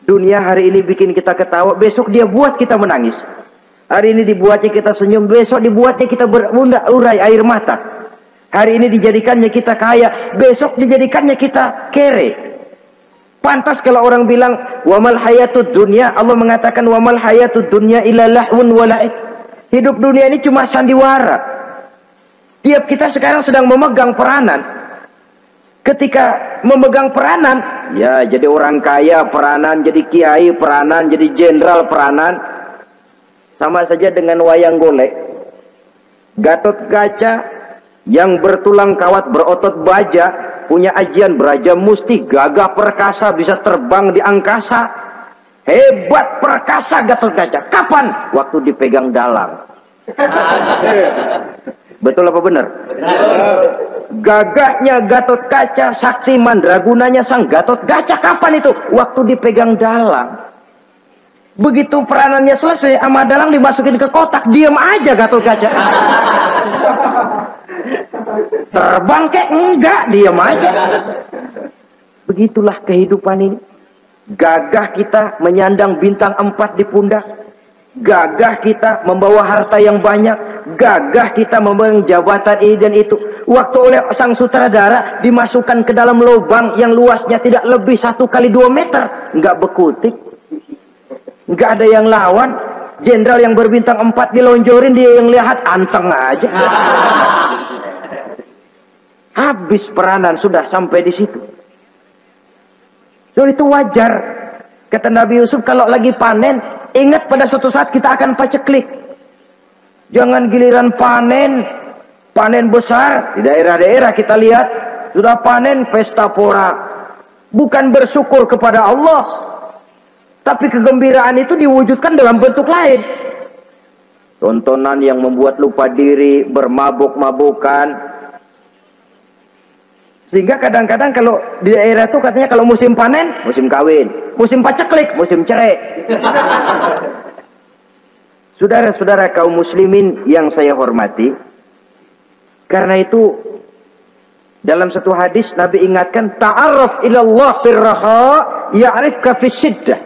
Speaker 1: Dunia hari ini bikin kita ketawa, besok dia buat kita menangis. Hari ini dibuatnya kita senyum, besok dibuatnya kita berurai air mata. Hari ini dijadikannya kita kaya, besok dijadikannya kita kere. Pantas kalau orang bilang wamal hayatud dunya, Allah mengatakan wamal hayatud dunya illa lahun wa la'ib. Hidup dunia ini cuma sandiwara. Tiap kita sekarang sedang memegang peranan. Ketika memegang peranan, ya jadi orang kaya peranan, jadi kiai peranan, jadi jenderal peranan. Sama saja dengan wayang golek. Gatot Kaca yang bertulang kawat berotot baja, punya ajian beraja musti, gagah perkasa, bisa terbang di angkasa. Hebat perkasa Gatot Kaca. Kapan? Waktu dipegang dalang. Betul apa benar? Gagahnya Gatot Kaca, sakti mandragunanya sang Gatot Kaca. Kapan itu? Waktu dipegang dalang. Begitu peranannya selesai, sama dalang dimasukin ke kotak, diam aja Gatot Kaca. Terbang kek enggak, diam aja. Begitulah kehidupan ini. Gagah kita menyandang bintang 4 di pundak. Gagah kita membawa harta yang banyak. Gagah kita membawa jabatan ini dan itu. Waktu oleh sang sutradara dimasukkan ke dalam lubang yang luasnya tidak lebih 1 kali 2 meter. Enggak bekutik. Enggak ada yang lawan. Jenderal yang berbintang 4 dilonjorin, dia yang lihat anteng aja. Habis peranan sudah sampai di situ. So itu wajar. Kata Nabi Yusuf, kalau lagi panen, ingat pada suatu saat kita akan paceklik. Jangan giliran panen besar. Di daerah-daerah kita lihat, sudah panen pesta pora. Bukan bersyukur kepada Allah, tapi kegembiraan itu diwujudkan dalam bentuk lain. Tontonan yang membuat lupa diri, bermabuk-mabukan. Sehingga kadang-kadang kalau di daerah itu katanya kalau musim panen, musim kawin. Musim paceklik, musim cerai. Saudara-saudara kaum muslimin yang saya hormati, karena itu dalam satu hadis Nabi ingatkan, ta'arraf ilallah firraha ya'rifka fisyiddah.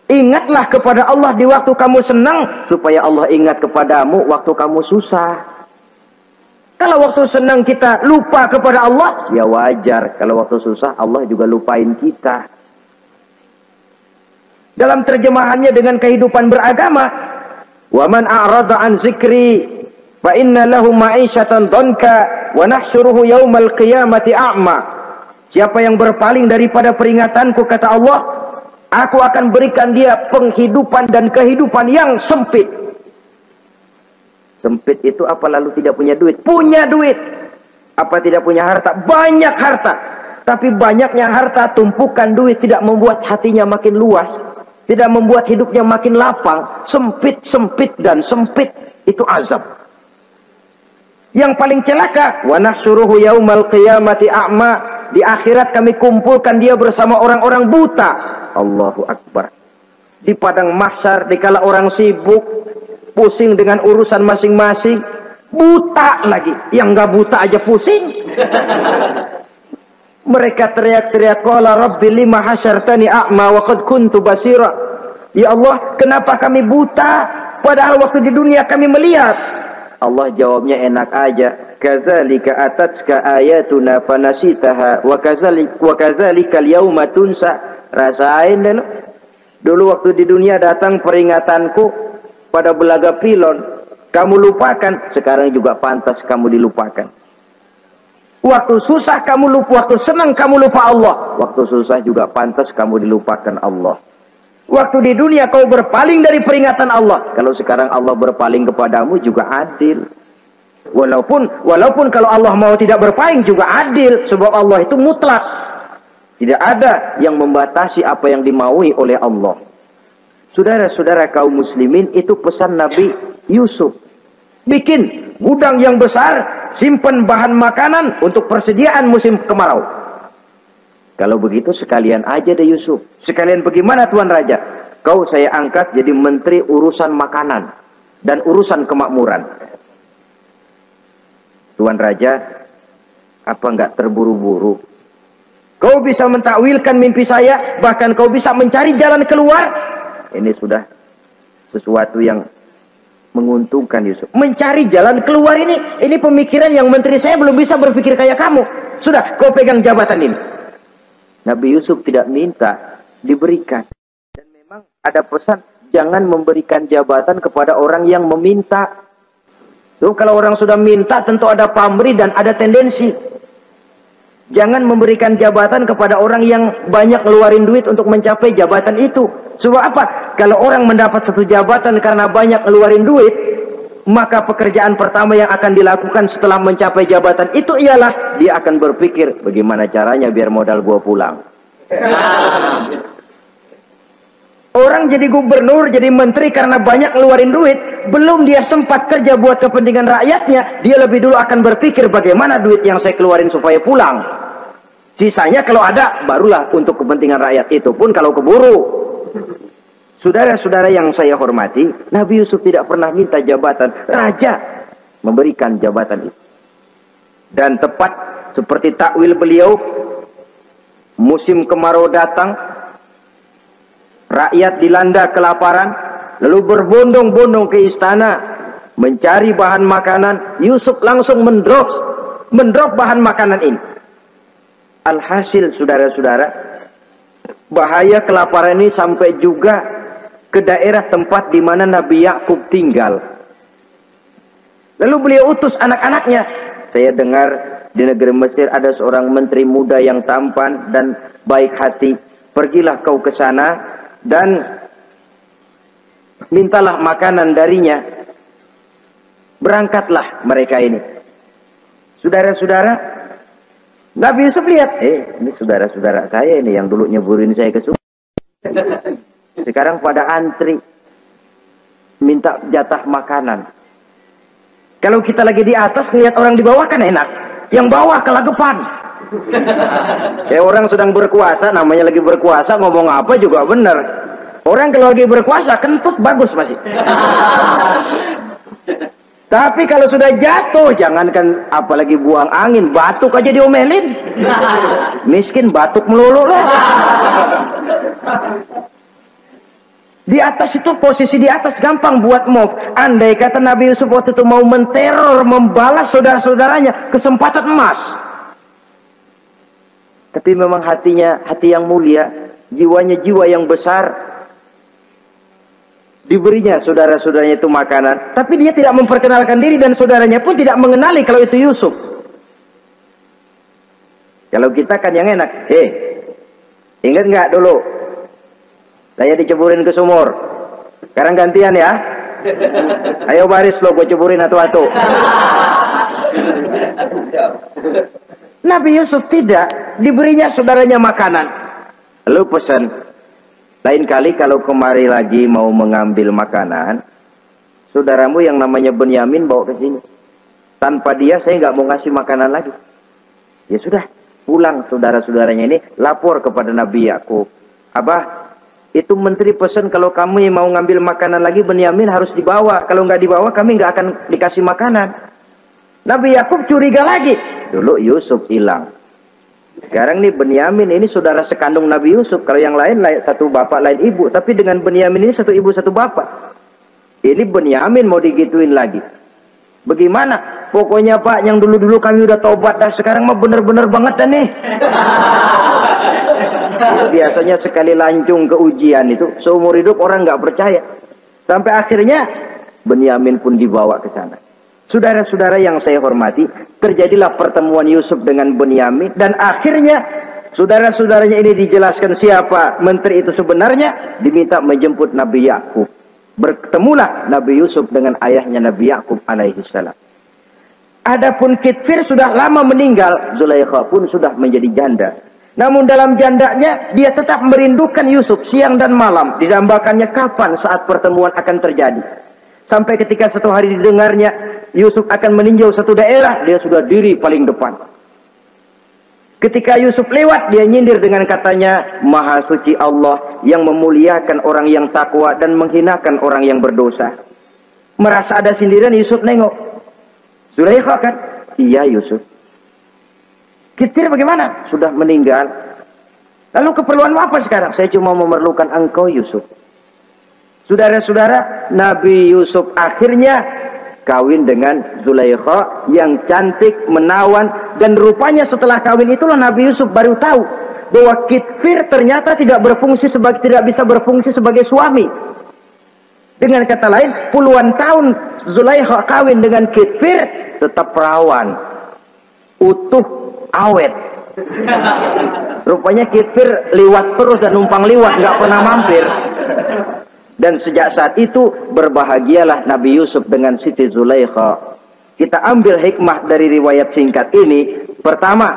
Speaker 1: Ingatlah kepada Allah di waktu kamu senang, supaya Allah ingat kepadamu waktu kamu susah. Kalau waktu senang kita lupa kepada Allah, ya wajar. Kalau waktu susah Allah juga lupain kita. Dalam terjemahannya dengan kehidupan beragama, wa man a'rada an zikri fa inna lahu ma'isyatan dhanka wa nahsyuruhu yaumal qiyamati a'ma. Siapa yang berpaling daripada peringatanku, kata Allah, aku akan berikan dia penghidupan dan kehidupan yang sempit. Sempit itu apa lalu tidak punya duit? Punya duit. Apa tidak punya harta? Banyak harta. Tapi banyaknya harta, tumpukan duit tidak membuat hatinya makin luas. Tidak membuat hidupnya makin lapang. Sempit, sempit, dan sempit. Itu azab. Yang paling celaka, wa nahsyuruhu yaumal qiyamati a'ma. Di akhirat kami kumpulkan dia bersama orang-orang buta. Allahu Akbar. Di padang mahsyar, dikala orang sibuk, pusing dengan urusan masing-masing, buta lagi. Yang nggak buta aja pusing. Mereka teriak-teriak, qala rabbi lima hasyartani a'ma wa qad kuntu basira. Ya Allah, kenapa kami buta padahal waktu di dunia kami melihat? Allah jawabnya enak aja, kadzalika atatka ayatuna fanasitaha wa kadzalika al-yauma tunsa. Rasain deh lo. Dulu waktu di dunia datang peringatanku pada belaga pilon, kamu lupakan. Sekarang juga pantas kamu dilupakan. Waktu susah kamu lupa, waktu senang kamu lupa Allah. Waktu susah juga pantas kamu dilupakan Allah. Waktu di dunia kau berpaling dari peringatan Allah. Kalau sekarang Allah berpaling kepadamu juga adil. Walaupun kalau Allah mau tidak berpaling juga adil. Sebab Allah itu mutlak. Tidak ada yang membatasi apa yang dimaui oleh Allah. Saudara-saudara kaum muslimin, itu pesan Nabi Yusuf. Bikin gudang yang besar, simpan bahan makanan untuk persediaan musim kemarau. Kalau begitu sekalian aja deh Yusuf. Sekalian bagaimana Tuan Raja? Kau saya angkat jadi menteri urusan makanan dan urusan kemakmuran. Tuan Raja, apa enggak terburu-buru? Kau bisa mentakwilkan mimpi saya, bahkan kau bisa mencari jalan keluar. Ini sudah sesuatu yang menguntungkan Yusuf. Mencari jalan keluar ini pemikiran yang menteri saya belum bisa berpikir kayak kamu. Sudah, kau pegang jabatan ini. Nabi Yusuf tidak minta, diberikan. Dan memang ada pesan, jangan memberikan jabatan kepada orang yang meminta. Tuh, kalau orang sudah minta tentu ada pamrih dan ada tendensi. Jangan memberikan jabatan kepada orang yang banyak ngeluarin duit untuk mencapai jabatan itu. Sebab apa? Kalau orang mendapat satu jabatan karena banyak ngeluarin duit, maka pekerjaan pertama yang akan dilakukan setelah mencapai jabatan itu ialah dia akan berpikir bagaimana caranya biar modal gua pulang. Orang jadi gubernur, jadi menteri karena banyak ngeluarin duit, belum dia sempat kerja buat kepentingan rakyatnya, dia lebih dulu akan berpikir bagaimana duit yang saya keluarin supaya pulang. Sisanya kalau ada, barulah untuk kepentingan rakyat, itu pun kalau keburu. Saudara-saudara yang saya hormati, Nabi Yusuf tidak pernah minta jabatan. Raja memberikan jabatan itu. Dan tepat seperti takwil beliau, musim kemarau datang, rakyat dilanda kelaparan, lalu berbondong-bondong ke istana mencari bahan makanan. Yusuf langsung mendrop bahan makanan ini. Alhasil saudara-saudara, bahaya kelaparan ini sampai juga ke daerah tempat di mana Nabi Yakub tinggal. Lalu beliau utus anak-anaknya. Saya dengar di negeri Mesir ada seorang menteri muda yang tampan dan baik hati. Pergilah kau ke sana dan mintalah makanan darinya. Berangkatlah mereka ini. Saudara-saudara, Nabi Yusuf lihat, ini saudara-saudara saya ini yang dulu nyeburin saya ke sungai. Sekarang pada antri minta jatah makanan. Kalau kita lagi di atas ngelihat orang di bawah kan enak. Yang bawah kelagapan. Orang sedang berkuasa, namanya lagi berkuasa, ngomong apa juga benar. Orang kalau lagi berkuasa kentut bagus masih. Tapi kalau sudah jatuh, jangankan apalagi buang angin, batuk aja diomelin. Miskin batuk melulu lah. Di atas itu, posisi di atas gampang buat mob. Andai kata Nabi Yusuf waktu itu mau menteror, membalas saudara-saudaranya, kesempatan emas. Tapi memang hatinya hati yang mulia, jiwanya jiwa yang besar. Diberinya saudara-saudaranya itu makanan, tapi dia tidak memperkenalkan diri dan saudaranya pun tidak mengenali kalau itu Yusuf. Kalau kita kan yang enak, ingat nggak dulu? Saya diceburin ke sumur. Sekarang gantian ya. Ayo baris lo, gue ceburin atu-atu. Nabi Yusuf tidak, diberinya saudaranya makanan. Lalu pesan, lain kali kalau kemari lagi mau mengambil makanan, saudaramu yang namanya Benyamin bawa ke sini. Tanpa dia saya nggak mau ngasih makanan lagi. Ya sudah, pulang saudara-saudaranya ini lapor kepada Nabi Yakub. Abah, itu menteri pesan kalau kamu mau ngambil makanan lagi Benyamin harus dibawa. Kalau nggak dibawa kami nggak akan dikasih makanan. Nabi Yakub curiga lagi. Dulu Yusuf hilang. Sekarang nih Benyamin ini saudara sekandung Nabi Yusuf. Kalau yang lain satu bapak lain ibu. Tapi dengan Benyamin ini satu ibu satu bapak. Ini Benyamin mau digituin lagi. Bagaimana? Pokoknya Pak, yang dulu-dulu kami udah tobat dah. Sekarang mah bener-bener banget dah nih. Biasanya sekali lancung ke ujian itu seumur hidup orang nggak percaya. Sampai akhirnya Benyamin pun dibawa ke sana. Saudara-saudara yang saya hormati, terjadilah pertemuan Yusuf dengan Benyamin dan akhirnya saudara-saudaranya ini dijelaskan siapa menteri itu sebenarnya, diminta menjemput Nabi Yakub. Bertemulah Nabi Yusuf dengan ayahnya Nabi Yakub alaihi salam. Adapun Kitfir sudah lama meninggal, Zulaikha pun sudah menjadi janda. Namun dalam jandanya dia tetap merindukan Yusuf siang dan malam. Didambakannya kapan saat pertemuan akan terjadi. Sampai ketika satu hari didengarnya Yusuf akan meninjau satu daerah, dia sudah diri paling depan. Ketika Yusuf lewat, dia nyindir dengan katanya, Maha suci Allah yang memuliakan orang yang takwa dan menghinakan orang yang berdosa. Merasa ada sindiran, Yusuf nengok. Zulaikha kan? Iya Yusuf. Kitfir bagaimana? Sudah meninggal. Lalu keperluanmu apa sekarang? Saya cuma memerlukan engkau Yusuf. Saudara-saudara, Nabi Yusuf akhirnya kawin dengan Zulaikha yang cantik, menawan, dan rupanya setelah kawin itulah Nabi Yusuf baru tahu bahwa Kitfir ternyata tidak bisa berfungsi sebagai suami. Dengan kata lain, puluhan tahun Zulaikha kawin dengan Kitfir tetap perawan, utuh, awet. Rupanya Kitfir liwat terus dan numpang liwat, nggak pernah mampir. Dan sejak saat itu berbahagialah Nabi Yusuf dengan Siti Zulaikha. Kita ambil hikmah dari riwayat singkat ini. Pertama,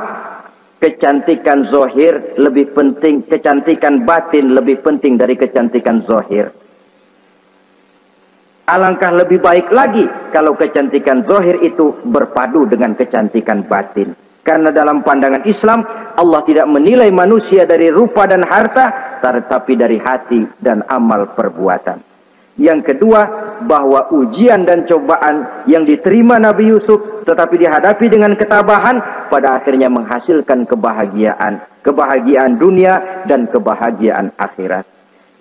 Speaker 1: kecantikan zohir lebih penting, kecantikan batin lebih penting dari kecantikan zohir. Alangkah lebih baik lagi kalau kecantikan zohir itu berpadu dengan kecantikan batin. Karena dalam pandangan Islam, Allah tidak menilai manusia dari rupa dan harta, tetapi dari hati dan amal perbuatan. Yang kedua, bahwa ujian dan cobaan yang diterima Nabi Yusuf tetapi dihadapi dengan ketabahan, pada akhirnya menghasilkan kebahagiaan dunia dan kebahagiaan akhirat.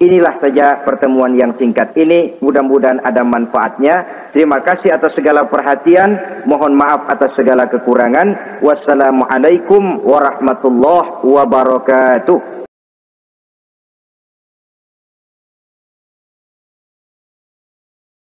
Speaker 1: Inilah saja pertemuan yang singkat ini, mudah-mudahan ada manfaatnya. Terima kasih atas segala perhatian, mohon maaf atas segala kekurangan. Wassalamualaikum warahmatullahi wabarakatuh.